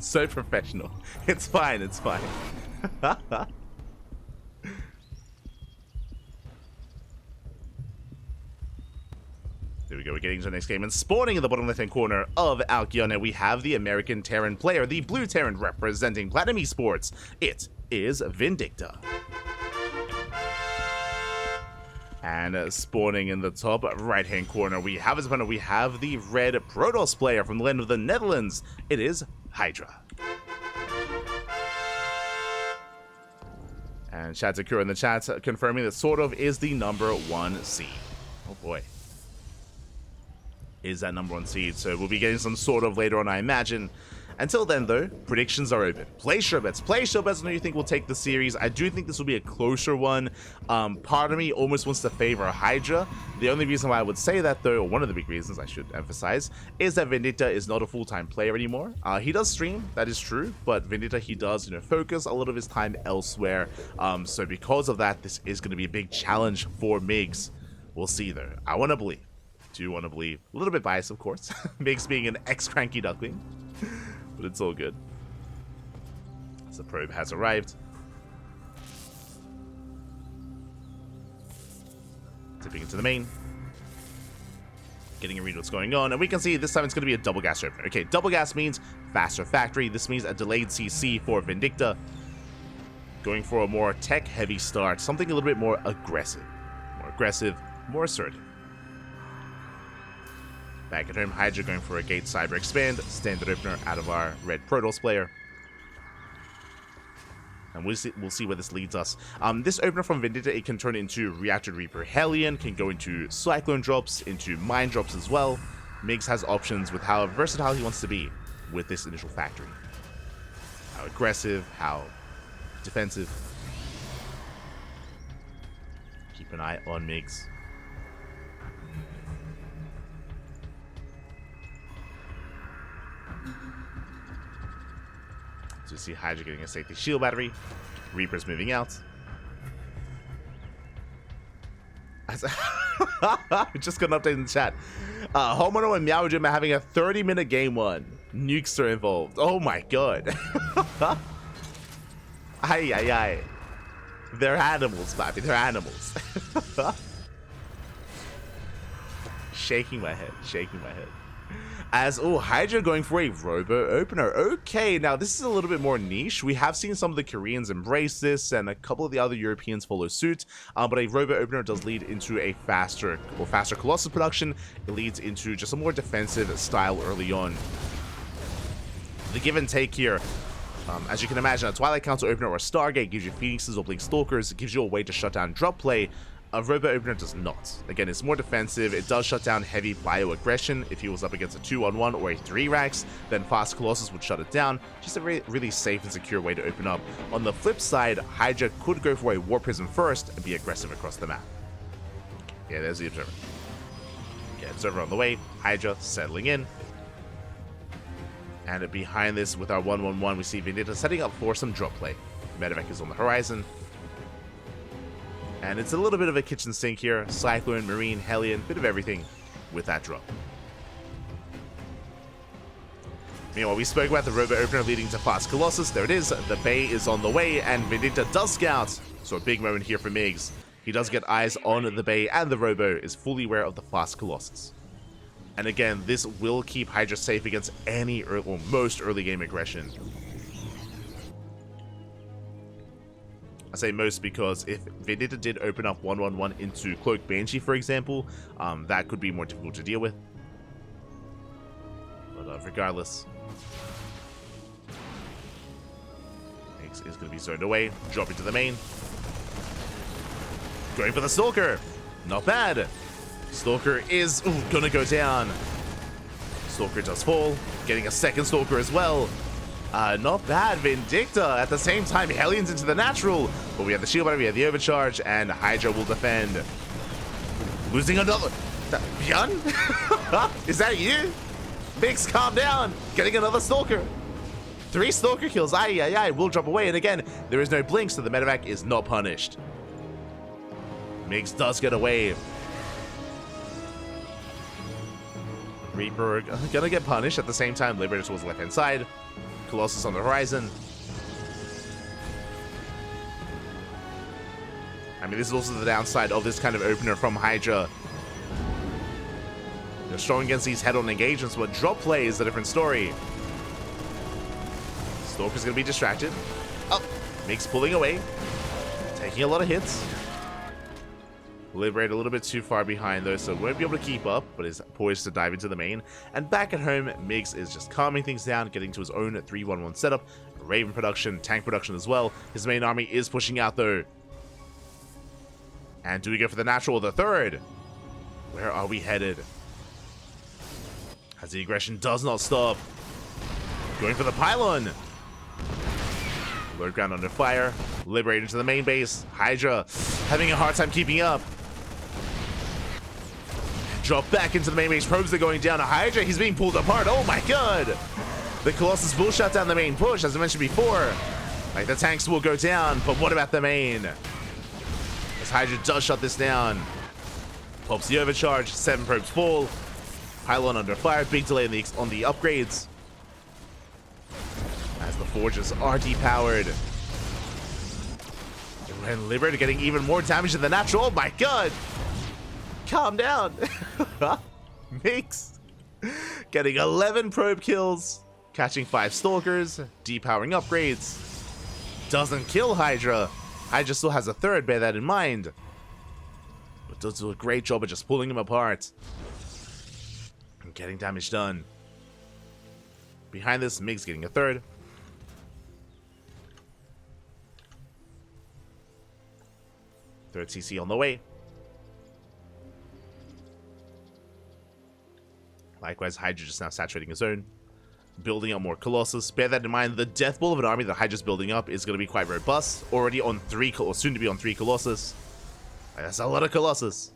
So professional. It's fine, it's fine. There we go, we're getting to the next game, and spawning in the bottom left-hand corner of Alkion, we have the American Terran player, the Blue Terran representing Platinum Esports. It is Vindicta. And spawning in the top right-hand corner, we have his opponent, we have the red Protoss player from the land of the Netherlands. It is HiGhDrA. And Shatakura in the chat confirming that sort of is the #1 seed. Oh boy. Is that #1 seed, so we'll be getting some sort of later on, I imagine. Until then, though, predictions are open. Place your bets. Place your bets on who you think will take the series. I do think this will be a closer one. Part of me almost wants to favor HiGhDrA. The only reason why I would say that, though, or one of the big reasons I should emphasize, is that Vindicta is not a full-time player anymore. He does stream, that is true, but Vindicta, he does, focus a lot of his time elsewhere. So because of that, this is going to be a big challenge for Migs. We'll see, though. I want to believe. Do want to believe. A little bit biased, of course. Migs being an ex-Cranky Duckling. But it's all good. So the probe has arrived. Tipping into the main. Getting a read what's going on. And we can see this time it's going to be a double gas opener. Okay, double gas means faster factory. This means a delayed CC for Vindicta. Going for a more tech-heavy start. Something a little bit more aggressive. More aggressive, more assertive. Back at home, HiGhDrA going for a gate cyber expand, standard opener out of our red Protoss player. And we'll see where this leads us. This opener from Vindicta, it can turn into Reactor Reaper Hellion, can go into Cyclone drops, into Mine drops as well. Migs has options with how versatile he wants to be with this initial factory. How aggressive, how defensive. Keep an eye on Migs. So you see HiGhDrA getting a safety shield battery. Reaper's moving out. Just got an update in the chat. Homono and Meow Jim are having a 30-minute game one. Nukes are involved. Oh my god. Ay. They're animals, Pappy. They're animals. Shaking my head. As, HiGhDrA going for a Robo Opener. Okay, now this is a little bit more niche. We have seen some of the Koreans embrace this, and a couple of the other Europeans follow suit. But a Robo Opener does lead into a faster Colossus production. It leads into just a more defensive style early on. The give and take here, as you can imagine, a Twilight Council Opener or a Stargate gives you Phoenixes or Blink Stalkers. It gives you a way to shut down drop play. A Robo Opener does not. Again, it's more defensive. It does shut down heavy bio-aggression. If he was up against a 2-on-1 or a 3-Rax, then Fast Colossus would shut it down. Just a really safe and secure way to open up. On the flip side, HiGhDrA could go for a War Prism first and be aggressive across the map. Yeah, there's the Observer. Okay, Observer on the way. HiGhDrA settling in. And behind this, with our 1-1-1, we see Vindicta setting up for some drop play. Medevac is on the horizon. And it's a little bit of a kitchen sink here. Cyclone, Marine, Hellion, bit of everything with that drop. Meanwhile, we spoke about the Robo Opener leading to Fast Colossus. There it is. The Bay is on the way, and Vindicta does scout. So a big moment here for Migs. He does get eyes on the Bay, and the Robo is fully aware of the Fast Colossus. And again, this will keep HiGhDrA safe against any or most early game aggression. I say most because if Vindicta did open up 1-1-1 into Cloak Banshee, for example, that could be more difficult to deal with. But regardless, X is going to be zoned away, dropping to the main. Going for the Stalker. Not bad. Stalker is going to go down. Stalker does fall, getting a second Stalker as well. Not bad, Vindicta. At the same time, Hellion's into the natural. But we have the shield battery, we have the overcharge, and HiGhDrA will defend. Losing another. Bjorn? Is that you? Migs, calm down. Getting another Stalker. 3 Stalker kills. Aye. Will drop away. And again, there is no blink, so the medevac is not punished. Migs does get away. Reaper gonna get punished. At the same time, Liberator towards the left-hand side. Colossus on the horizon. I mean, this is also the downside of this kind of opener from HiGhDrA. They're strong against these head-on engagements, but drop play is a different story. Stalker's going to be distracted. Oh, Mix pulling away. Taking a lot of hits. Liberate a little bit too far behind though, so won't be able to keep up, but is poised to dive into the main. And back at home, Migs is just calming things down, getting to his own 3-1-1 setup. Raven production, tank production as well. His main army is pushing out though. And do we go for the natural or the third? Where are we headed? As the aggression does not stop. Going for the pylon. Low ground under fire. Liberate into the main base. HiGhDrA having a hard time keeping up. Drop back into the main base. Probes are going down. HiGhDrA, he's being pulled apart. Oh my god. The Colossus will shut down the main push, as I mentioned before. Like, the tanks will go down, but what about the main? As HiGhDrA does shut this down. Pops the overcharge. 7 probes fall. Pylon under fire. Big delay on the upgrades. As the forges are depowered. And Liberator getting even more damage than the natural. Oh my god! Calm down. Mix. Getting 11 probe kills. Catching 5 stalkers. Depowering upgrades. Doesn't kill HiGhDrA. HiGhDrA still has a third, bear that in mind. But does do a great job of just pulling him apart. And getting damage done. Behind this, Mix getting a third. Third CC on the way. Likewise, HiGhDrA just now saturating his own. Building up more Colossus. Bear that in mind, the death ball of an army that HiGhDra's building up is going to be quite robust. Already on 3, or soon to be on 3 Colossus. That's a lot of Colossus.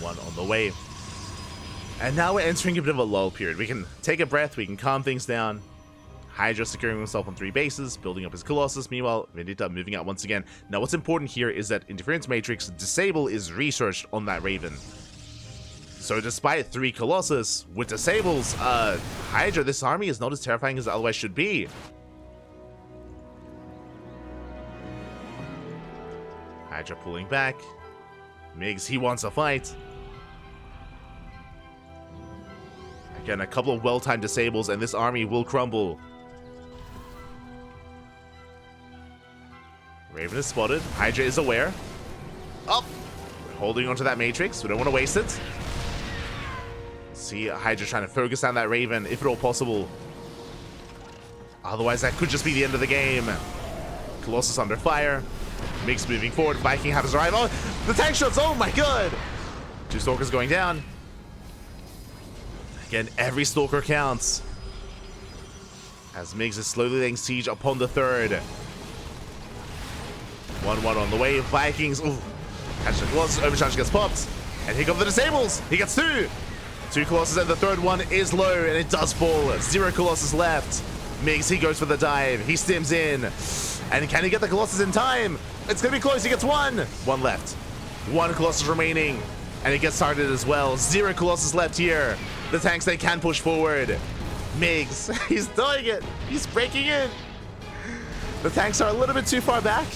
One on the way. And now we're entering a bit of a lull period. We can take a breath, we can calm things down. HiGhDrA securing himself on 3 bases, building up his Colossus. Meanwhile, Vindicta moving out once again. Now what's important here is that Interference Matrix Disable is researched on that Raven. So despite 3 Colossus, with Disables, HiGhDrA, this army is not as terrifying as it otherwise should be. HiGhDrA pulling back. Migs, he wants a fight. Again, a couple of well-timed disables, and this army will crumble. Raven is spotted. HiGhDrA is aware. Oh! We're holding onto that Matrix. We don't want to waste it. See HiGhDrA trying to focus on that Raven, if at all possible. Otherwise, that could just be the end of the game. Colossus under fire. Mix moving forward. Viking has arrived. Oh, the tank shots! Oh my god! 2 Stalkers going down. Again, every Stalker counts. As Migs is slowly laying siege upon the third. 1-1 on the way. Vikings. Ooh. Catch the Colossus. Overcharge gets popped. And here come the disables. He gets 2. 2 Colossus, and the third one is low, and it does fall. 0 Colossus left. Migs, he goes for the dive. He stims in. And can he get the Colossus in time? It's going to be close. He gets 1. 1 left. 1 Colossus remaining. And he gets targeted as well. 0 Colossus left here. The tanks, they can push forward. Migs, he's doing it. He's breaking in. The tanks are a little bit too far back.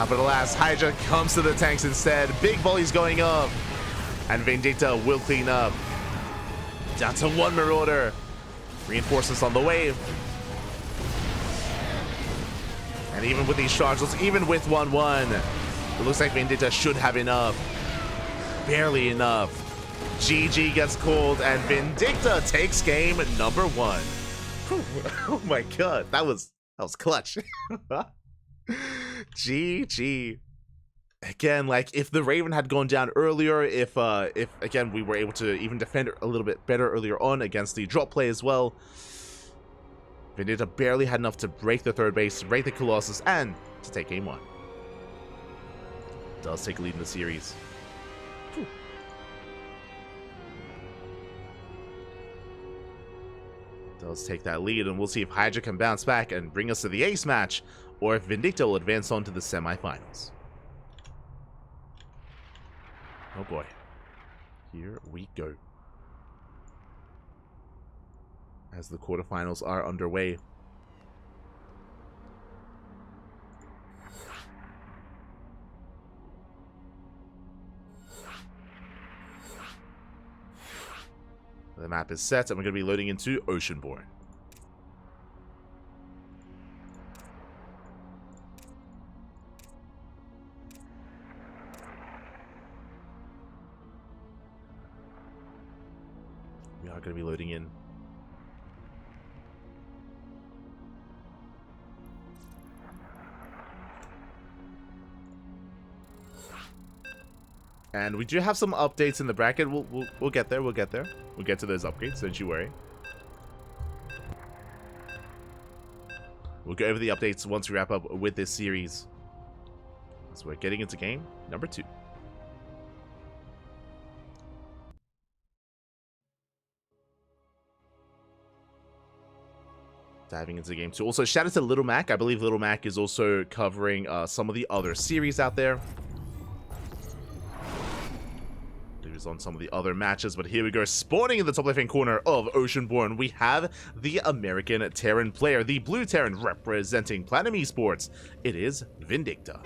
But alas, HiGhDrA comes to the tanks instead. Big volleys going up. And Vindicta will clean up. Down to 1 Marauder. Reinforcements on the way. And even with these charges, even with 1-1, it looks like Vindicta should have enough. Barely enough. GG gets called, and Vindicta takes game number 1. Oh my god, that was clutch. GG. Again, like, if the Raven had gone down earlier, if again we were able to even defend a little bit better earlier on against the drop play as well, Vindicta barely had enough to break the third base, break the Colossus, and to take game 1. Does take a lead in the series. Whew. Does take that lead, and we'll see if HiGhDrA can bounce back and bring us to the ace match, or if Vindicta will advance on to the semifinals. Oh boy. Here we go. As the quarterfinals are underway. The map is set, and we're going to be loading into Oceanborn. We are going to be loading in. And we do have some updates in the bracket. We'll get there. We'll get there. We'll get to those upgrades. Don't you worry. We'll go over the updates once we wrap up with this series. So we're getting into game number 2. Diving into game 2. Also, shout out to Little Mac. I believe Little Mac is also covering some of the other series out there. On some of the other matches, but here we go. Spawning in the top left-hand corner of Oceanborn, we have the American Terran player, the Blue Terran representing Platinum Esports. It is Vindicta.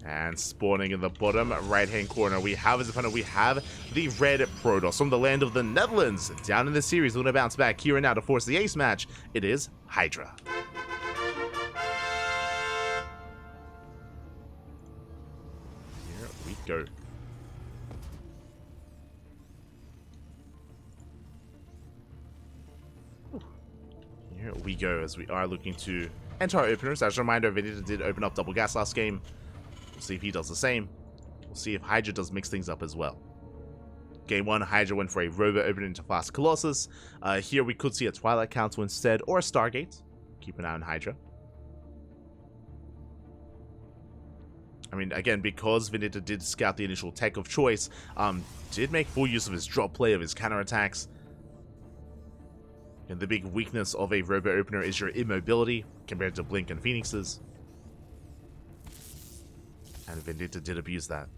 And spawning in the bottom right-hand corner, we have as opponent, we have the Red Protoss from the land of the Netherlands. Down in the series, looking to bounce back here and now to force the ace match. It is HiGhDrA. Go. Here we go as we are looking to enter our openers. As a reminder, Vindicta did open up double gas last game. We'll see if he does the same. We'll see if HiGhDrA does mix things up as well. Game 1, HiGhDrA went for a rover opening into Fast Colossus. Here we could see a Twilight Council instead, or a Stargate. Keep an eye on HiGhDrA. I mean, again, because Vindicta did scout the initial tech of choice, did make full use of his drop play, of his counterattacks. And the big weakness of a robo opener is your immobility compared to Blink and Phoenix's. And Vindicta did abuse that.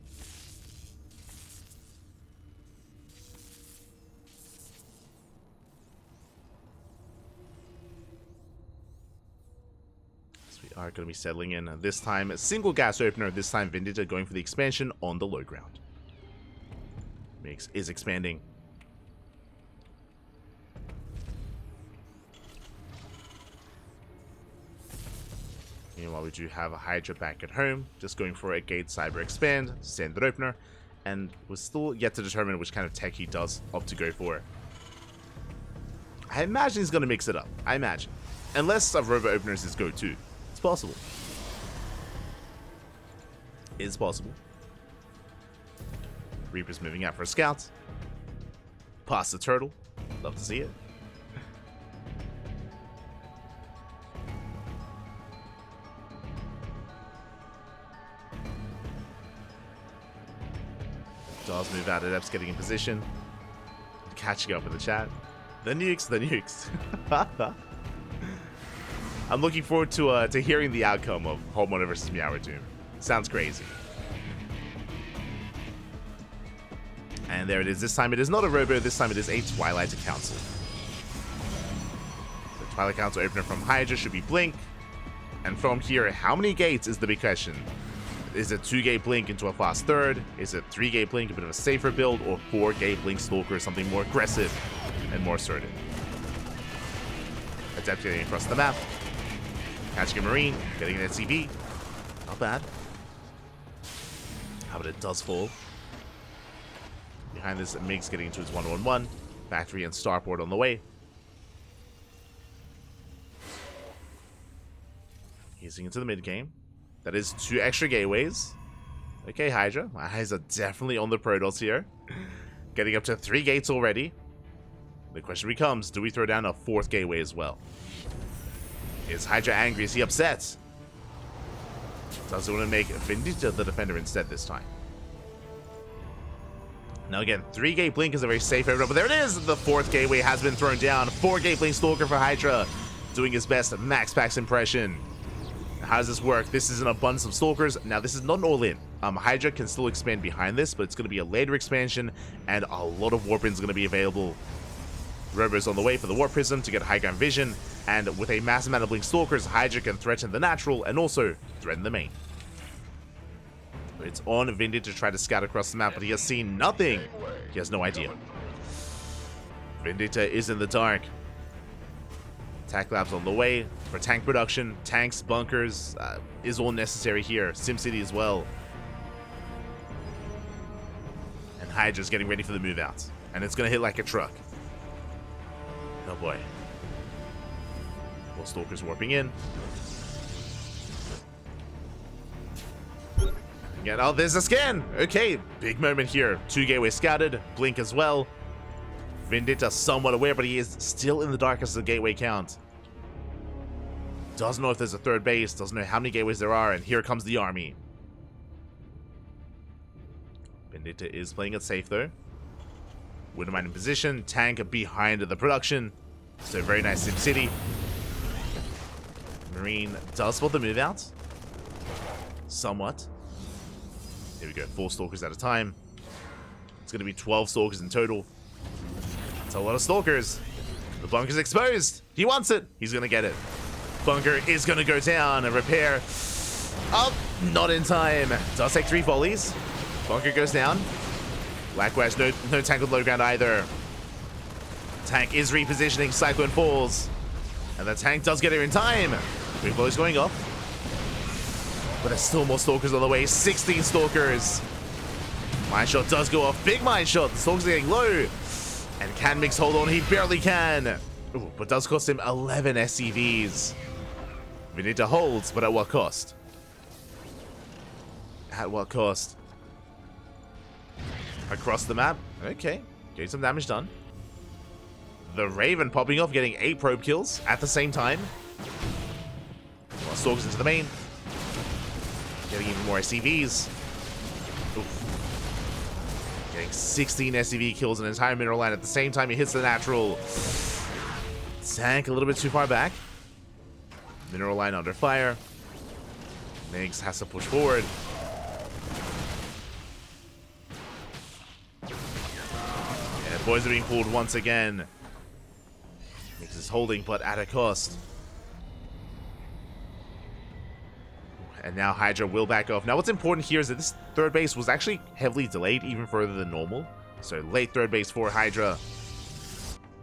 Are going to be settling in this time. A single gas opener, this time Vindicta going for the expansion on the low ground. Mix is expanding. Meanwhile, we do have a HiGhDrA back at home, just going for a gate cyber expand, standard opener, and we're still yet to determine which kind of tech he does opt to go for. I imagine he's going to mix it up. I imagine. Unless a robo opener is his go-to. It's possible. It's possible. Reaper's moving out for a scout. Past the turtle. Love to see it. Does move out. Adept's getting in position. Catching up with the chat. The nukes, the nukes. I'm looking forward to hearing the outcome of Homeowner versus Meower Doom. Sounds crazy. And there it is. This time it is not a robo. This time it is a Twilight Council. The Twilight Council opener from HiGhDrA should be Blink. And from here, how many gates is the big question? Is it 2-gate Blink into a fast third? Is it 3-gate Blink, a bit of a safer build? Or 4-gate Blink Stalker, something more aggressive and more assertive? Adept getting across the map. Catching a Marine, getting an SCV. Not bad. How about it does fall. Behind this, Migs getting into his 1-1-1. Factory and Starport on the way. Easing into the mid game. That is 2 extra gateways. Okay, HiGhDrA. My eyes are definitely on the Protoss here. Getting up to 3 gates already. The question becomes, do we throw down a 4th gateway as well? Is HiGhDrA angry? Is he upset? Does he want to make Vindicta the defender instead this time? Now again, 3-gate Blink is a very safe opener, but there it is! The 4th gateway has been thrown down. 4-gate Blink Stalker for HiGhDrA, doing his best max packs impression. How does this work? This is an abundance of Stalkers. Now, this is not an all-in. HiGhDrA can still expand behind this, but it's going to be a later expansion, and a lot of Warp Ins are going to be available. Robo's on the way for the Warp Prism to get high ground vision, and with a massive amount of Blink Stalkers, HiGhDrA can threaten the natural and also threaten the main. It's on Vindicta to try to scout across the map, but he has seen nothing. He has no idea. Vindicta is in the dark. Attack labs on the way for tank production. Tanks, bunkers is all necessary here. SimCity as well. And HiGhDRA's getting ready for the move out. And it's going to hit like a truck. Oh boy. More Stalkers warping in. Again, oh, there's a scan! Okay, big moment here. 2 gateways scouted. Blink as well. Vindicta somewhat aware, but he is still in the darkness of the gateway count. Doesn't know if there's a third base, doesn't know how many gateways there are, and here comes the army. Vindicta is playing it safe though. Wouldn't mind in position, tank behind the production. So very nice SimCity. Marine does spot the move out. Somewhat. Here we go, 4 Stalkers at a time. It's going to be 12 Stalkers in total. That's a lot of Stalkers. The bunker's exposed. He wants it. He's going to get it. Bunker is going to go down and repair. Oh, not in time. Does take 3 volleys. Bunker goes down. Likewise, no tank with low ground either. Tank is repositioning. Cyclone falls. And the tank does get here in time. 3 volleys going off. But there's still more Stalkers on the way. 16 Stalkers. Mine shot does go off. Big mine shot. The Stalkers are getting low. And can Mix hold on? He barely can. Ooh, but does cost him 11 SCVs. Vindicta holds, but at what cost? At what cost? Across the map? Okay. Getting some damage done. The Raven popping off, getting 8 probe kills at the same time. More Stalkers into the main. Getting even more SCVs. Oof. Getting 16 SCV kills an entire mineral line at the same time he hits the natural. Tank a little bit too far back. Mineral line under fire. Migs has to push forward. And boys are being pulled once again. Migs is holding, but at a cost. And now HiGhDrA will back off. Now what's important here is that this third base was actually heavily delayed, even further than normal. So late third base for HiGhDrA,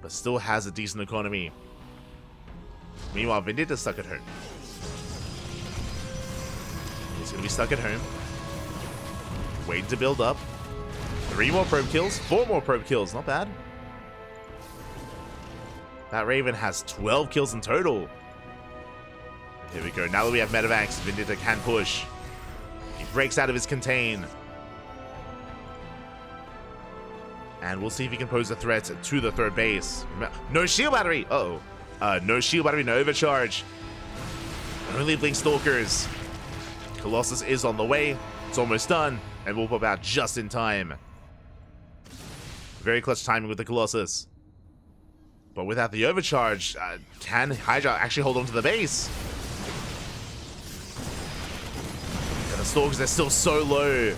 but still has a decent economy. Meanwhile, Vindicta's stuck at home. He's going to be stuck at home. Waiting to build up. 3 more probe kills, 4 more probe kills. Not bad. That Raven has 12 kills in total. Here we go. Now that we have medevacs, Vindicta can push. He breaks out of his contain. And we'll see if he can pose a threat to the third base. No shield battery! Uh-oh. No shield battery, no overcharge. Only Blink Stalkers. Colossus is on the way. It's almost done. And we'll pop out just in time. Very clutch timing with the Colossus. But without the overcharge, can HiGhDrA actually hold on to the base? And the Stalkers, they're still so low.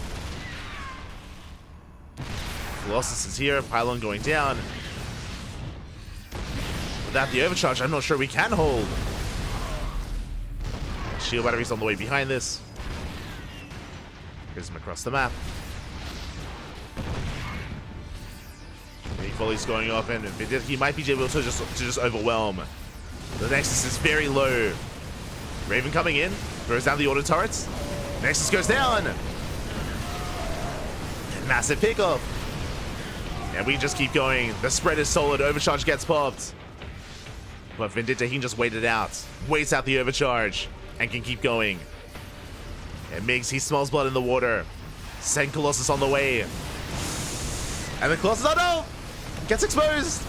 Colossus is here, pylon going down. Without the overcharge, I'm not sure we can hold. Shield battery's on the way behind this. Here's him across the map. Big volleys going off, and he might be able to just overwhelm. The Nexus is very low. Raven coming in, throws down the auto turrets. Nexus goes down. And massive pickup. And we just keep going. The spread is solid. Overcharge gets popped. But Vindicta, he can just wait it out. Waits out the overcharge. And can keep going. And Migs, he smells blood in the water. Send Colossus on the way. And the Colossus, oh no! Gets exposed.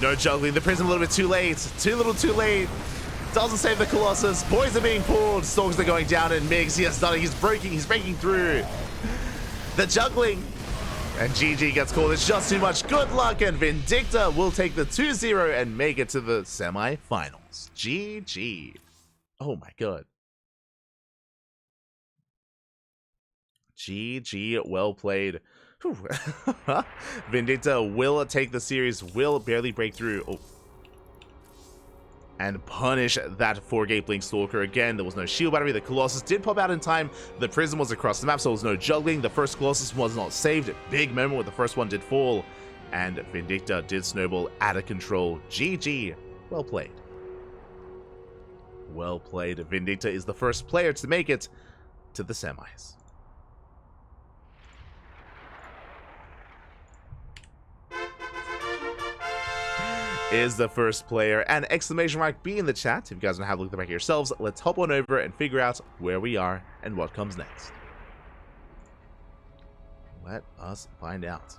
No juggling. The Prism a little bit too late. Too little too late. Doesn't save the Colossus. Boys are being pulled. Stalkers are going down. And Migs, he has done it. He's breaking through. The juggling. And GG gets called. It's just too much. Good luck, and Vindicta will take the 2-0 and make it to the semi-finals. GG. Oh my god. GG, well played. Vindicta will take the series, will barely break through. Oh. And punish that 4-gate Blink Stalker again. There was no shield battery. The Colossus did pop out in time. The Prism was across the map, so there was no juggling. The first Colossus was not saved. Big moment where the first one did fall. And Vindicta did snowball out of control. GG. Well played. Well played. Vindicta is the first player to make it to the semis. Is the first player, and exclamation mark be in the chat if you guys want to have a look at the back yourselves. Let's hop on over and figure out where we are and what comes next. Let us find out.